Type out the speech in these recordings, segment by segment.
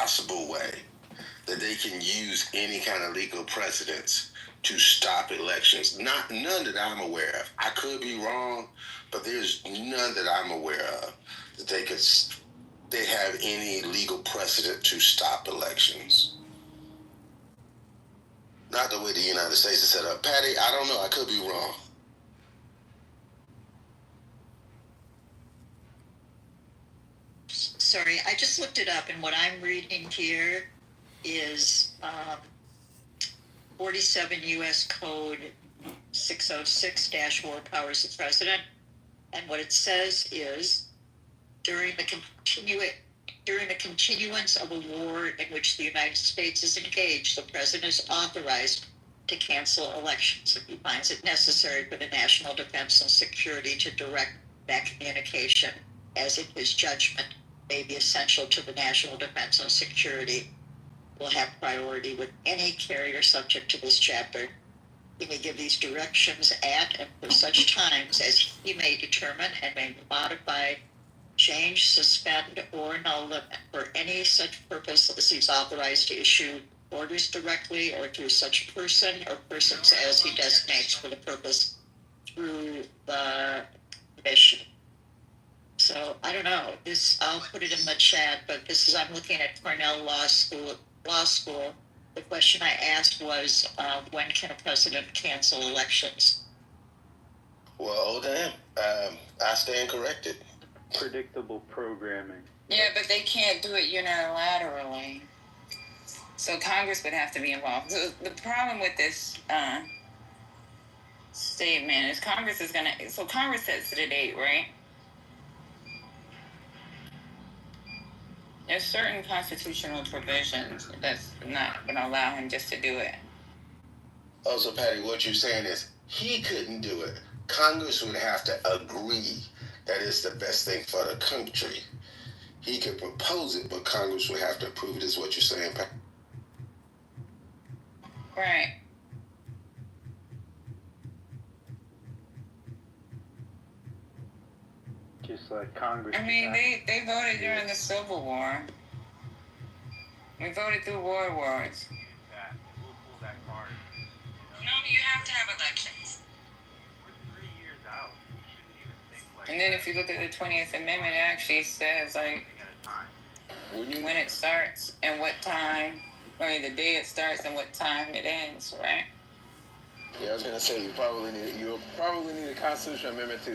possible way that they can use any kind of legal precedents to stop elections. None that I'm aware of. I could be wrong, but there's none that I'm aware of that they have any legal precedent to stop elections. Not the way the United States is set up. Patty, I don't know. I could be wrong. Sorry, I just looked it up, and what I'm reading here is 47 U.S. Code 606-War Powers of President. And what it says is, during the continuance of a war in which the United States is engaged, the President is authorized to cancel elections if he finds it necessary for the national defense and security to direct that communication, as in his judgment may be essential to the national defense and security, will have priority with any carrier subject to this chapter. He may give these directions at and for such times as he may determine, and may modify, change, suspend, or annul them for any such purpose as he's authorized to issue orders directly or through such person or persons as he designates for the purpose through the commission. So I don't know. I'll put it in the chat, but I'm looking at Cornell Law School. The question I asked was, when can a president cancel elections? Well, damn. I stand corrected. Predictable programming. Yeah, but they can't do it unilaterally. So Congress would have to be involved. So the problem with this statement is Congress sets the date, right? There's certain constitutional provisions that's not going to allow him just to do it. Oh, so Patty, what you're saying is he couldn't do it. Congress would have to agree that it's the best thing for the country. He could propose it, but Congress would have to approve it, is what you're saying, Patty? Right. Just like Congress. I mean, they voted during the Civil War. We voted through war wars. We'll pull that card. No, you have to have elections. We're 3 years out. We shouldn't even think like. And then if you look at the 20th Amendment, it actually says like when it starts and what time, or the day it starts and what time it ends, right? Yeah, I was gonna say you'll probably need a constitutional amendment to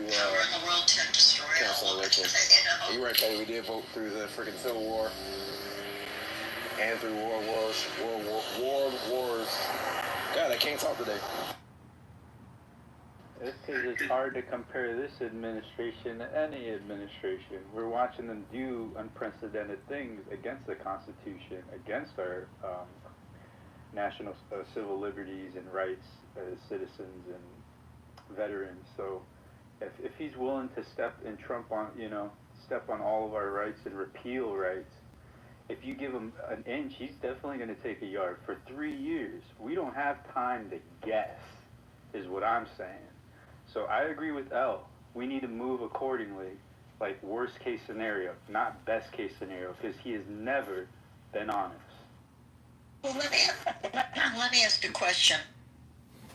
cancel elections. You're right, Patty. We did vote through the freaking Civil War and through world wars. God, I can't talk today. It's because it's hard to compare this administration to any administration. We're watching them do unprecedented things against the Constitution, against our national civil liberties and rights as citizens and veterans. So if he's willing to step on all of our rights and repeal rights, if you give him an inch, he's definitely going to take a yard. For 3 years, we don't have time to guess, is what I'm saying. So I agree with Elle. We need to move accordingly, like worst case scenario, not best case scenario, because he has never been honest. Well, let me ask a question.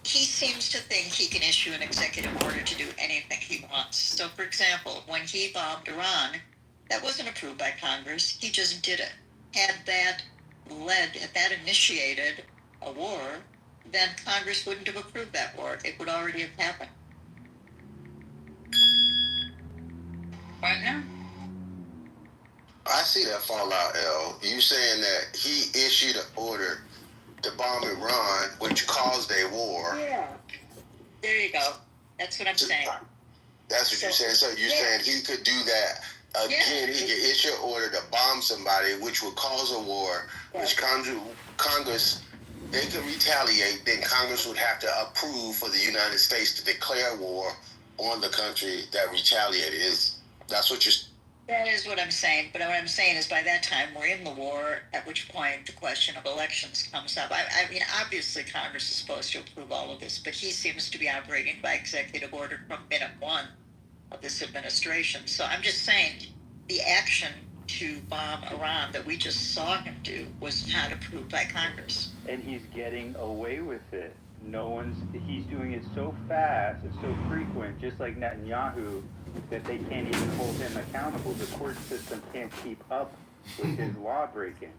He seems to think he can issue an executive order to do anything he wants. So, for example, when he bombed Iran, that wasn't approved by Congress. He just did it. Had that initiated a war, then Congress wouldn't have approved that war. It would already have happened. What now? I see that fallout, L. You saying that he issued an order to bomb Iran, which caused a war. Yeah. There you go. That's what I'm saying. That's what you're saying. So you're saying he could do that again. He could issue an order to bomb somebody, which would cause a war, which Congress, they could retaliate. Then Congress would have to approve for the United States to declare war on the country that retaliated. That's what you're saying? That is what I'm saying. But what I'm saying is by that time, we're in the war, at which point the question of elections comes up. I mean, obviously Congress is supposed to approve all of this, but he seems to be operating by executive order from minute one of this administration. So I'm just saying the action to bomb Iran that we just saw him do was not approved by Congress. And he's getting away with it. He's doing it so fast and so frequent, just like Netanyahu, that they can't even hold him accountable. The court system can't keep up with his law breaking.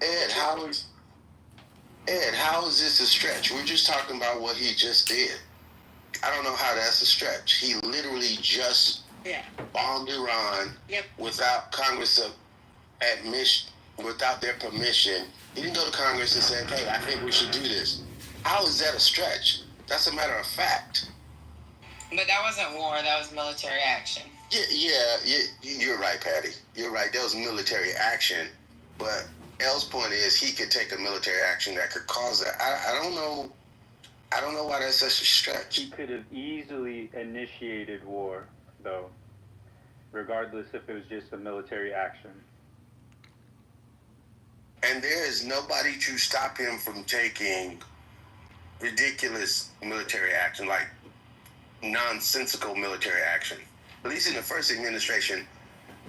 Ed, how is this a stretch? We're just talking about what he just did. I don't know how that's a stretch. He literally just bombed Iran without Congress admission, without their permission. He didn't go to Congress and say, "Hey, I think we should do this." How is that a stretch? That's a matter of fact. But that wasn't war. That was military action. Yeah, you're right, Patty. You're right. That was military action, but L's point is he could take a military action that could cause that. I don't know. I don't know why that's such a stretch. He could have easily initiated war, though, regardless if it was just a military action. And there is nobody to stop him from taking ridiculous military action, like nonsensical military action. At least in the first administration,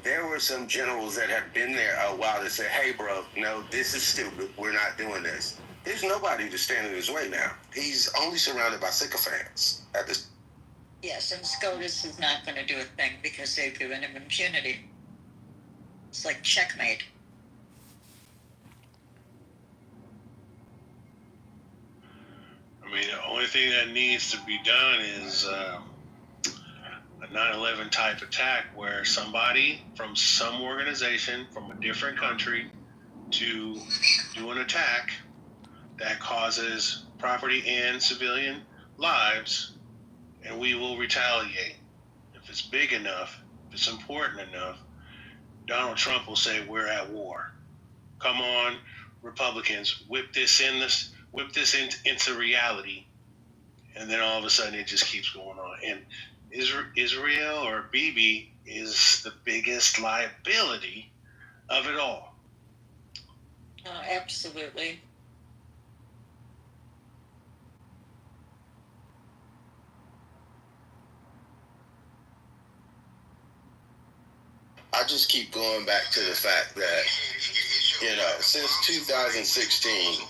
there were some generals that have been there a while that said, "Hey, bro, no, this is stupid. We're not doing this." There's nobody to stand in his way now. He's only surrounded by sycophants at this. Yes, and SCOTUS is not going to do a thing because they've given him impunity. It's like checkmate. I mean, the only thing that needs to be done is a 9/11 type attack where somebody from some organization from a different country to do an attack that causes property and civilian lives, and we will retaliate. If it's big enough, if it's important enough, Donald Trump will say we're at war. Come on, Republicans, whip this into reality, and then all of a sudden it just keeps going on. And Israel or Bibi is the biggest liability of it all. Oh, absolutely. I just keep going back to the fact that, since 2016,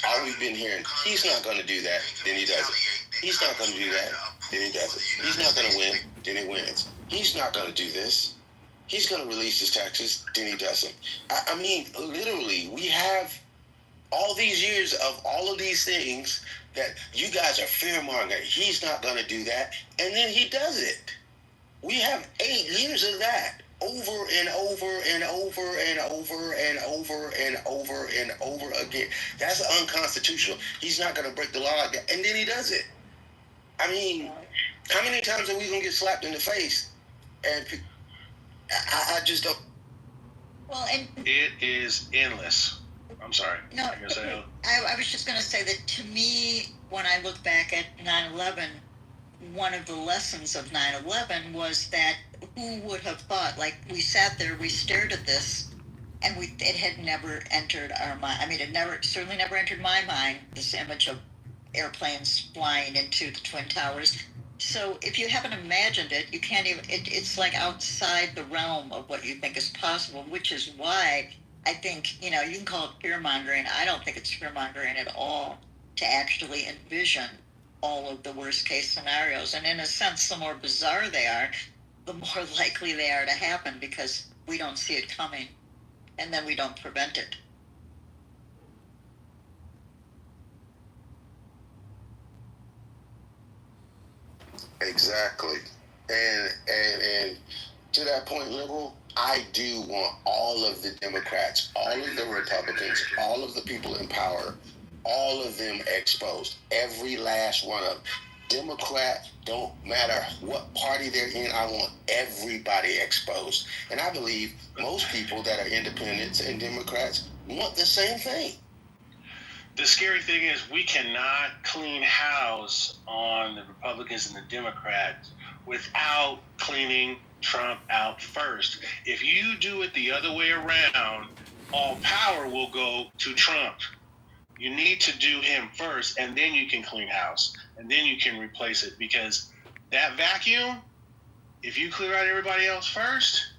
all we've been hearing, he's not going to do that, then he does it. He's not going to do that, then he does it. He's not going to win, then he wins. He's not going to do this. He's going to release his taxes, then he doesn't. I mean, literally, we have all these years of all of these things that you guys are fear-mongering. He's not going to do that, and then he does it. We have 8 years of that over and over and over and over and over and over and over again. That's unconstitutional. He's not going to break the law like that, and then he does it. I mean, how many times are we going to get slapped in the face? And I just don't. Well, and It is endless. I'm sorry. no, I was just going to say that to me, when I look back at 9/11, one of the lessons of 9/11 was that who would have thought, like, we sat there, we stared at this, and it had never entered our mind. I mean, certainly never entered my mind, this image of airplanes flying into the Twin Towers. So if you haven't imagined it, you can't even, it's like outside the realm of what you think is possible, which is why I think, you can call it fear-mongering. I don't think it's fear-mongering at all to actually envision all of the worst case scenarios. And in a sense, the more bizarre they are, the more likely they are to happen because we don't see it coming and then we don't prevent it. Exactly. And to that point, liberal, I do want all of the Democrats, all of the Republicans, all of the people in power, all of them exposed. Every last one of them. Democrat, don't matter what party they're in, I want everybody exposed. And I believe most people that are independents and Democrats want the same thing. The scary thing is we cannot clean house on the Republicans and the Democrats without cleaning Trump out first. If you do it the other way around, all power will go to Trump. You need to do him first, and then you can clean house, and then you can replace it, because that vacuum if you clear out everybody else first,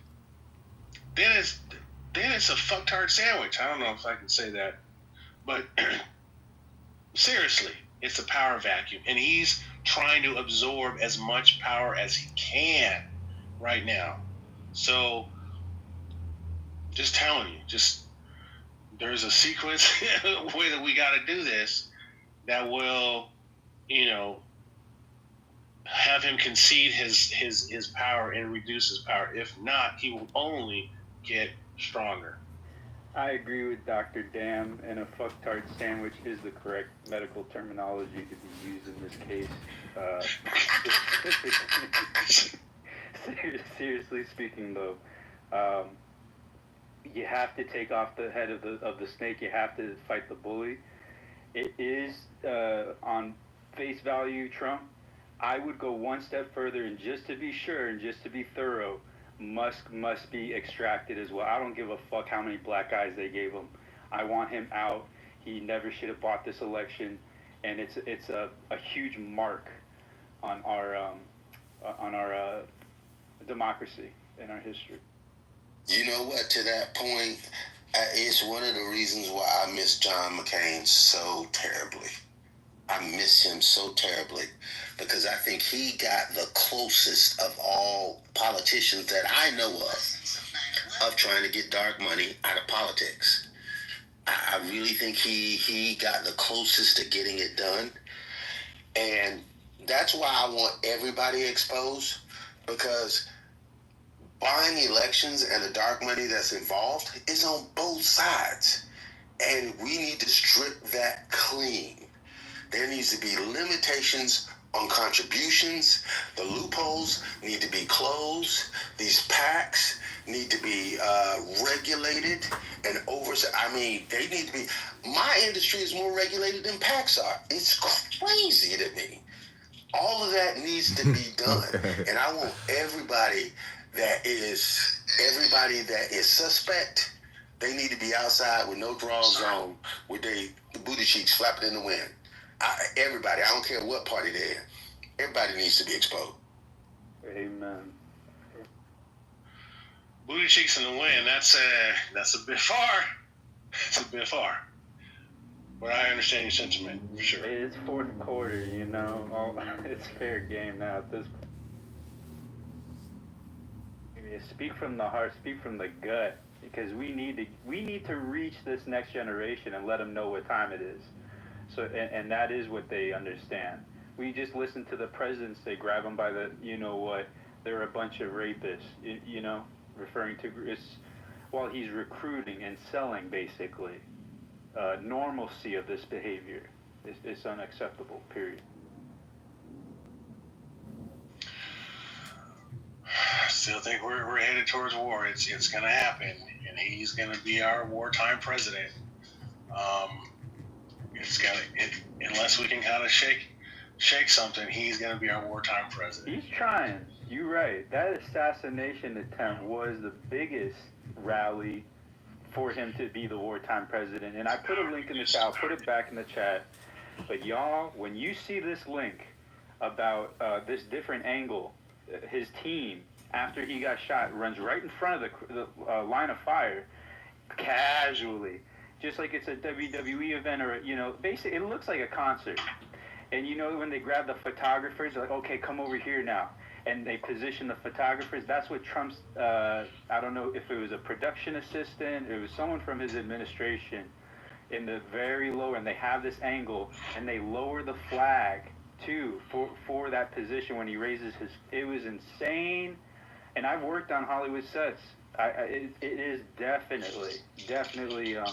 then it's a fucktard sandwich. I don't know if I can say that, but seriously, it's a power vacuum, and he's trying to absorb as much power as he can right now. So, just telling you, there's a sequence way that we got to do this that will, have him concede his power and reduce his power. If not, he will only get stronger. I agree with Dr. Dam, and a fucktard sandwich is the correct medical terminology to be used in this case. Seriously speaking, though, you have to take off the head of the snake. You have to fight the bully. It is on face value Trump. I would go one step further, and just to be sure and just to be thorough, Musk must be extracted as well. I don't give a fuck how many black eyes they gave him. I want him out. He never should have bought this election, and it's a huge mark on our democracy in our history. You know what? To that point, it's one of the reasons why I miss John McCain so terribly. I miss him so terribly because I think he got the closest of all politicians that I know of trying to get dark money out of politics. I really think he got the closest to getting it done. And that's why I want everybody exposed, because buying elections and the dark money that's involved is on both sides. And we need to strip that clean. There needs to be limitations on contributions. The loopholes need to be closed. These PACs need to be regulated and oversight. I mean, they need to be. My industry is more regulated than PACs are. It's crazy to me. All of that needs to be done. And I want everybody that is suspect, they need to be outside with no drawers on, with their booty cheeks flapping in the wind. Everybody, I don't care what party they're in, everybody needs to be exposed. Amen. Booty cheeks in the wind, that's a bit far. It's a bit far. But I understand your sentiment, for sure. It's fourth quarter, it's fair game now at this point. Speak from the heart, speak from the gut, because we need to reach this next generation and let them know what time it is. So, and that is what they understand. We just listen to the presidents. They grab them by the, they're a bunch of rapists, referring to, while he's recruiting and selling, basically. Normalcy of this behavior is unacceptable, period. I still think we're headed towards war. It's going to happen, and he's going to be our wartime president. Unless we can kind of shake something, he's going to be our wartime president. He's trying. You're right. That assassination attempt was the biggest rally for him to be the wartime president. And I put a link in the chat. I'll put it back in the chat. But y'all, when you see this link about this different angle, his team, after he got shot, runs right in front of the line of fire, casually. Just like it's a WWE event, or basically it looks like a concert. And when they grab the photographers, they're like, okay, come over here now, and they position the photographers. That's what Trump's. I don't know if it was a production assistant, it was someone from his administration, in the very low, and they have this angle, and they lower the flag too for that position when he raises his. It was insane, and I've worked on Hollywood sets. It is definitely a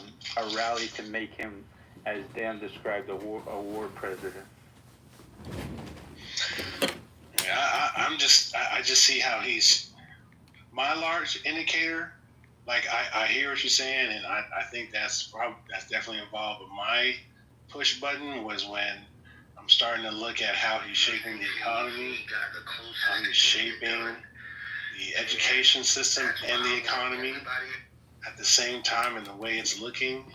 rally to make him, as Dan described, a war president. Yeah, I just see how he's my large indicator. Like I hear what you're saying, and I think that's definitely involved. But my push button was when I'm starting to look at how he's shaping the economy, how he's shaping the education system and the economy at the same time, and the way it's looking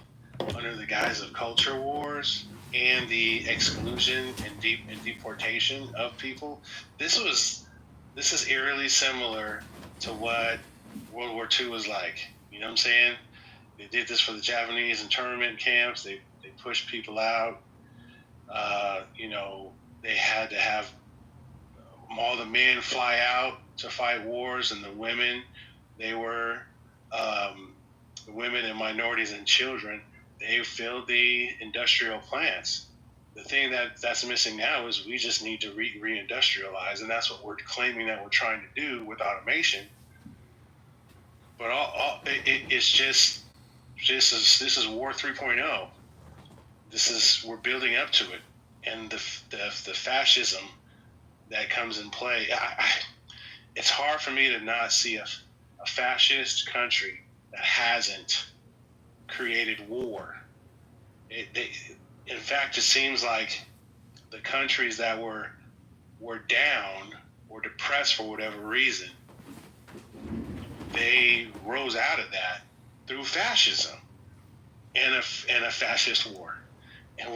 under the guise of culture wars and the exclusion and deportation of people. This was this is eerily similar to what World War II was like. You know what I'm saying? They did this for the Japanese internment camps. They pushed people out. They had to have all the men fly out to fight wars, and the women, they were the women and minorities and children. They filled the industrial plants. The thing that's missing now is we just need to reindustrialize, and that's what we're claiming that we're trying to do with automation. But it's just this is War 3.0. We're building up to it, and the fascism that comes in play. It's hard for me to not see a fascist country that hasn't created war. In fact, it seems like the countries that were down or depressed for whatever reason, they rose out of that through fascism and a fascist war. And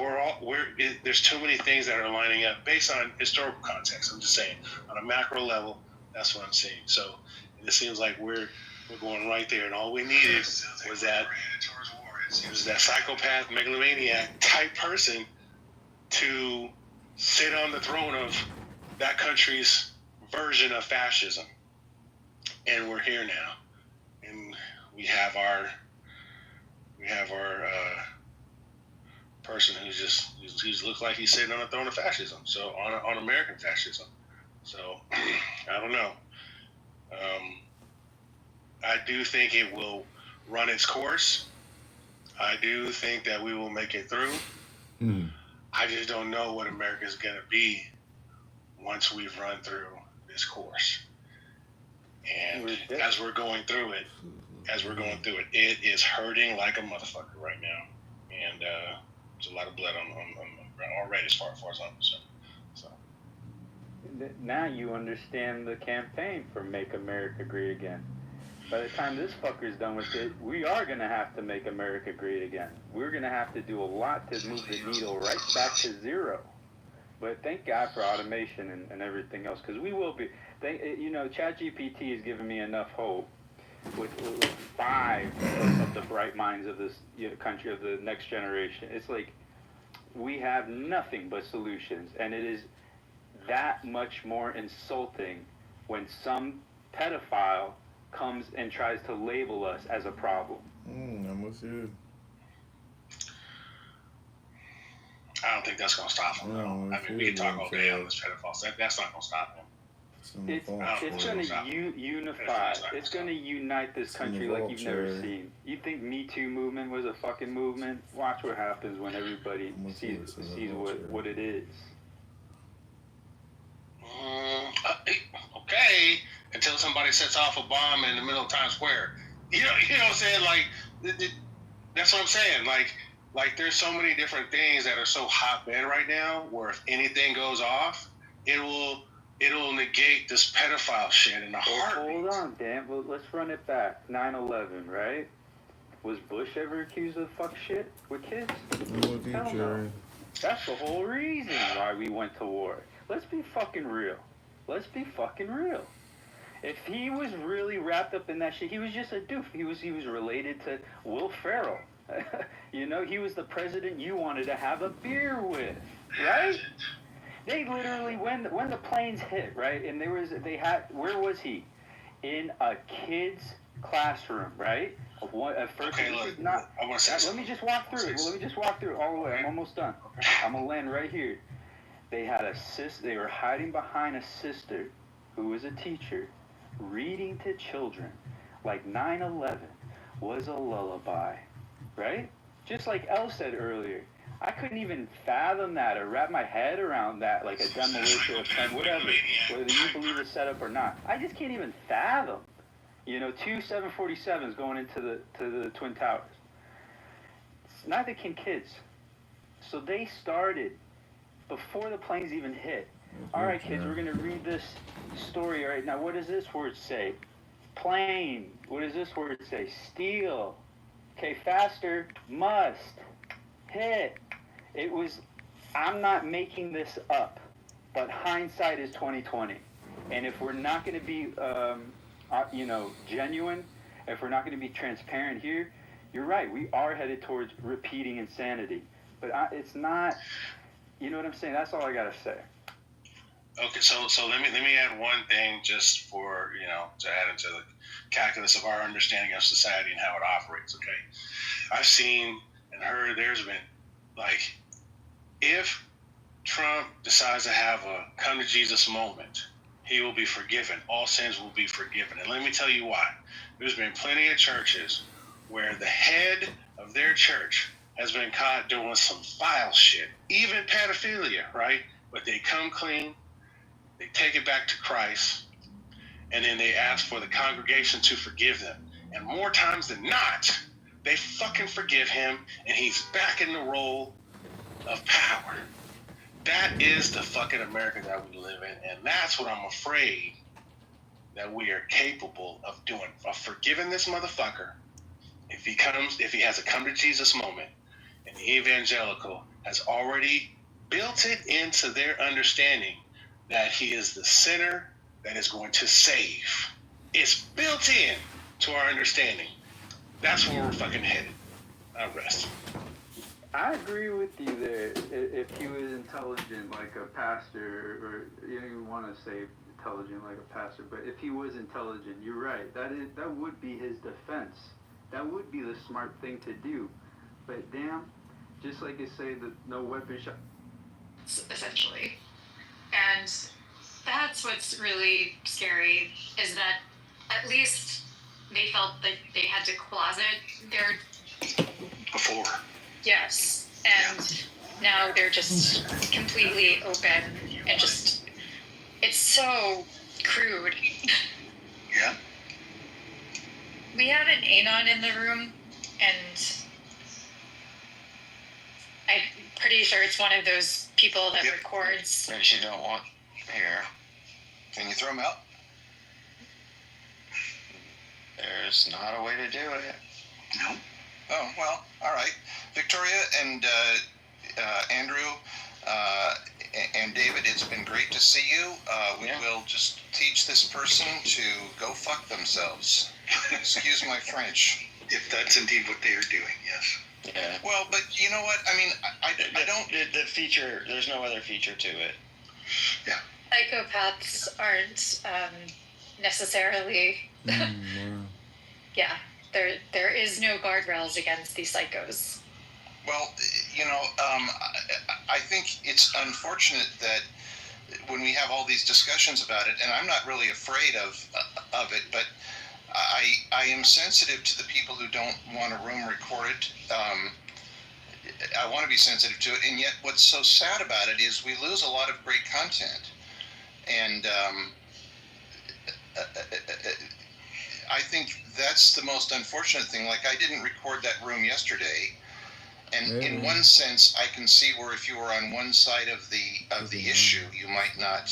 there's too many things that are lining up based on historical context. I'm just saying, on a macro level, that's what I'm seeing. So it seems like we're going right there, and all we needed was that psychopath, megalomaniac type person to sit on the throne of that country's version of fascism. And we're here now, and we have our person who just looks like he's sitting on the throne of fascism. So on American fascism. So I don't know. I do think it will run its course. I do think that we will make it through. I just don't know what America is going to be once we've run through this course. And as we're going through it, it is hurting like a motherfucker right now. And there's a lot of blood on the ground already as far as I'm concerned. So. Now you understand the campaign for Make America Great Again. By the time this fucker's done with it, we are going to have to make America great again. We're going to have to do a lot to move the needle right back to zero. But thank God for automation and everything else, because we will be. ChatGPT has given me enough hope with 5 of the bright minds of this country, of the next generation. It's like we have nothing but solutions, and it is that much more insulting when some pedophile comes and tries to label us as a problem. I'm with you. I don't think that's going to stop him, though. I mean, we can talk all day on this pedophile. That's not going to stop him. It's going to unify. It's going to unite this country like you've never seen. You think Me Too movement was a fucking movement? Watch what happens when everybody sees what it is. Okay, until somebody sets off a bomb in the middle of Times Square. You know what I'm saying? Like, that's what I'm saying. Like there's so many different things that are so hotbed right now, where if anything goes off, it'll negate this pedophile shit in a heartbeat. Hold on, Dan. Well, let's run it back. 9/11, right? Was Bush ever accused of fuck shit with kids? Hell no. That's the whole reason why we went to war. Let's be fucking real. If he was really wrapped up in that shit, he was just a doof. He was related to Will Ferrell. He was the president you wanted to have a beer with, right? They literally, when the planes hit, right, and where was he? In a kid's classroom, right? Let me just walk through all the way. I'm almost done. I'm gonna land right here. They had they were hiding behind a sister who was a teacher, reading to children like 9/11 was a lullaby, right? Just like Elle said earlier, I couldn't even fathom that or wrap my head around that, like a demolition of whatever, whether you believe it's set up or not. I just can't even fathom, 2 747s going into the Twin Towers. Neither can kids. So they started before the planes even hit. All right, kids, we're going to read this story right now. What does this word say? Plane. What does this word say? Steal. Okay, faster. Must. Hit. I'm not making this up, but hindsight is 20/20. And if we're not going to be, genuine, if we're not going to be transparent here, you're right. We are headed towards repeating insanity. But it's not, you know what I'm saying? That's all I got to say. Okay, so let me add one thing just for, to add into the calculus of our understanding of society and how it operates. Okay, I've seen and heard there's been, like, if Trump decides to have a come to Jesus moment, he will be forgiven. All sins will be forgiven. And let me tell you why. There's been plenty of churches where the head of their church has been caught doing some vile shit, even pedophilia, right? But they come clean, they take it back to Christ, and then they ask for the congregation to forgive them. And more times than not, they fucking forgive him, and he's back in the role of power. That is the fucking America that we live in, and that's what I'm afraid that we are capable of doing, of forgiving this motherfucker if he has a come to Jesus moment, and the evangelical has already built it into their understanding that he is the sinner that is going to save. It's built in to our understanding. That's where we're fucking headed. I rest. I agree with you there. If he was intelligent like a pastor, or you don't even want to say intelligent like a pastor, but if he was intelligent, you're right. That would be his defense. That would be the smart thing to do. But damn, just like you say, the no weapon shot. Essentially. And that's what's really scary, is that at least they felt that they had to closet their... Before. Yes. And now they're just completely open and just... It's so crude. Yeah. We have an Anon in the room, and I'm pretty sure it's one of those people that records. Maybe you don't want here. Can you throw them out? There's not a way to do it. No. Oh, well, all right. Victoria and Andrew and David, it's been great to see you. We will just teach this person to go fuck themselves. Excuse my French. If that's indeed what they are doing, yes. Yeah. Well, but you know what? I mean, I don't... The feature, there's no other feature to it. Yeah. Psychopaths aren't necessarily... Yeah, there is no guardrails against these psychos. Well, I think it's unfortunate that when we have all these discussions about it, and I'm not really afraid of it, but I am sensitive to the people who don't want a room recorded. I want to be sensitive to it, and yet what's so sad about it is we lose a lot of great content. And I think that's the most unfortunate thing. Like, I didn't record that room yesterday, and in one sense, I can see where if you were on one side of the issue, you might not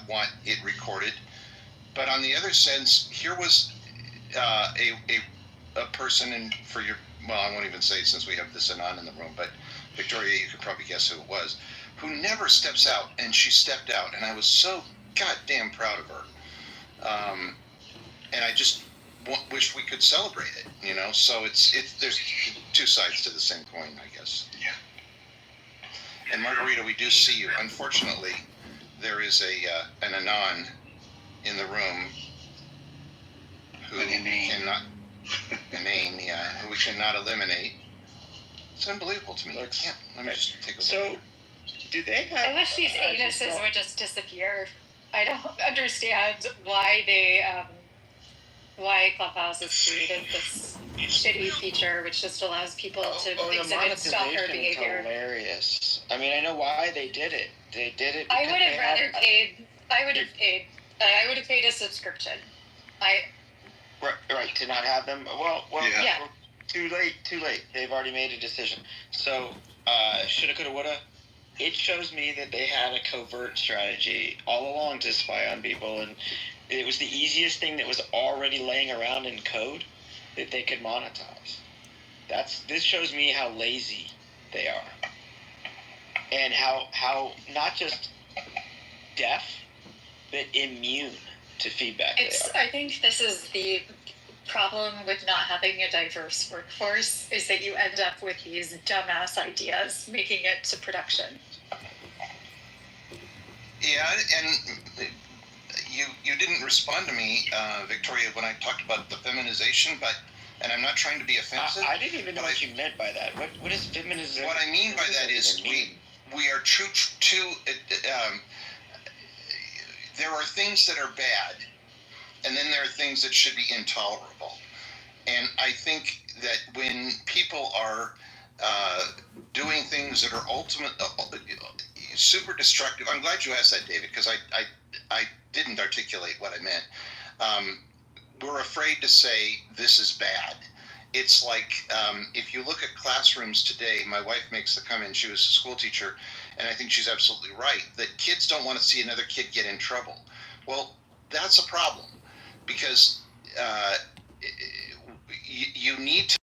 want it recorded. But on the other sense, here was a person, and for your, well, I won't even say since we have this Anon in the room, but Victoria, you could probably guess who it was, who never steps out, and she stepped out, and I was so goddamn proud of her. And I just wish we could celebrate it, So it's there's two sides to the same coin, I guess. Yeah. And Margarita, we do see you. Unfortunately, there is an Anon in the room who cannot who we cannot eliminate. It's unbelievable to me. Let me just take a look. So, do they have... I wish these anuses would just disappear. I don't understand why why Clubhouse has created this shitty feature which just allows people to exhibit stalker behavior. Hilarious. I mean, I know why they did it. They did it. I would have paid a subscription. Right, to not have them. Well, yeah. Too late. They've already made a decision. So, shoulda, coulda, woulda. It shows me that they had a covert strategy all along to spy on people, and it was the easiest thing that was already laying around in code that they could monetize. This shows me how lazy they are, and how not just deaf but immune to feedback. I think this is the problem with not having a diverse workforce, is that you end up with these dumbass ideas making it to production. Yeah, and you didn't respond to me, Victoria, when I talked about the feminization, and I'm not trying to be offensive. I didn't even know what you meant by that. What is feminism? What I mean by that is we are true to there are things that are bad, and then there are things that should be intolerable. And I think that when people are doing things that are super destructive, I'm glad you asked that, David, because I didn't articulate what I meant. We're afraid to say this is bad. It's like if you look at classrooms today, my wife makes the comment, she was a school teacher, and I think she's absolutely right, that kids don't want to see another kid get in trouble. Well, that's a problem, because you need to